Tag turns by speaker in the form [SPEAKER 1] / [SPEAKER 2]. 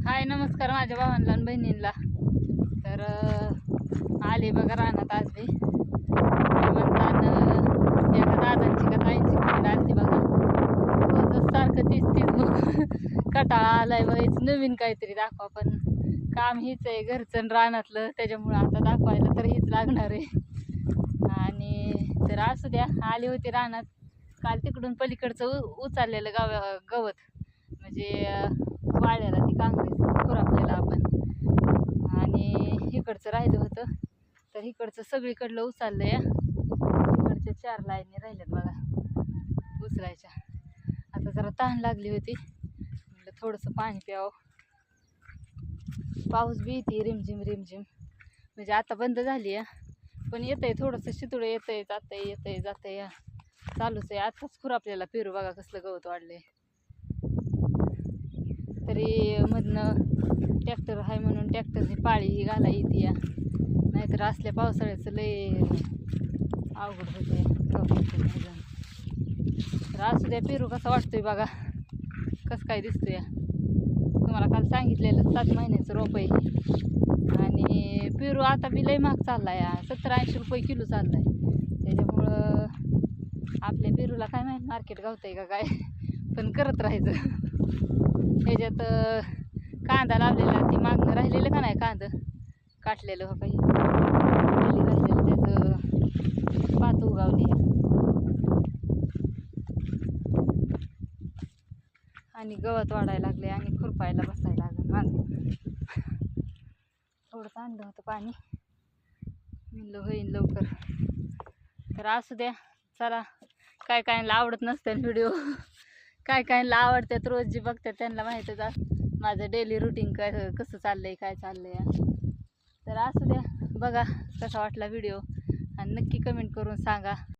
[SPEAKER 1] हाय नमस्कार माझ्या भावांना आणि बहिणींना. तर आले बघा रानात आज मी म्हणताना एका दादांची का ताईंची कमेंट आली बघा. रोजच सारखं तीच तीच बघ कटाळा आलाय व्हायच नवीन काहीतरी दाखवा. पण काम हीच आहे घरचं आणि रानातलं, त्याच्यामुळं आता दाखवायला तर हीच लागणार आहे. आणि तर असू द्या, आली होती रानात काल तिकडून पलीकडचं उचललेलं गवत म्हणजे वाळ्याला ती काँग्रेस खुरपलेलं आपण, आणि इकडचं राहिलं होतं तर इकडचं सगळीकडलं उचललंय. इकडच्या 4 लाईनी राहिल्यात बघा उचलायच्या. आता जरा तहान लागली होती, म्हटलं थोडंसं पाणी प्यावं. पाऊस बी येते रिमझिम रिमझिम, म्हणजे आता बंद झाली आहे पण येतंय थोडंसं शितुडं येतंय जातंय चालूच आहे. आताच खुरपलेला पेरू बघा कसलं गवत वाढलंय. तरी मधनं ट्रॅक्टर आहे म्हणून ट्रॅक्टरची पाळी ही घाला येते या, नाहीतर असल्या पावसाळ्याचं लय अवघड होते. तर असू द्या, पेरू कसा वाटतोय बघा, कसं काय दिसतोय या. तुम्हाला काल सांगितलेलं 7 महिन्याचं रोप आहे आणि पेरू आता बी लय महाग चाललाय, 70-80 रुपये किलो चाललाय. त्याच्यामुळं आपल्या पेरूला काय माहीत मार्केट गावतंय का काय, पण करत राहायचं. ह्याच्यात कांदा लावलेला, ती मागणं राहिलेलं का नाही कांदं काटलेलं हो काही राहिलेलं त्याचं पात उगावली आणि गवत वाढायला लागले आणि खुरपायला बसायला लागलं. मागं थोडंसं आणलं होतं पाणी, म्हणलं होईन लवकर. तर असू द्या, चला. काय कायला आवडत नसतं व्हिडिओ, काय कायला आवडतात. रोज जी बघतात त्यांना माहीतच असतं माझं डेली रुटीन काय कसं चाललंय काय चाललंय. तर असू द्या, बघा कसा वाटला व्हिडिओ आणि नक्की कमेंट करून सांगा.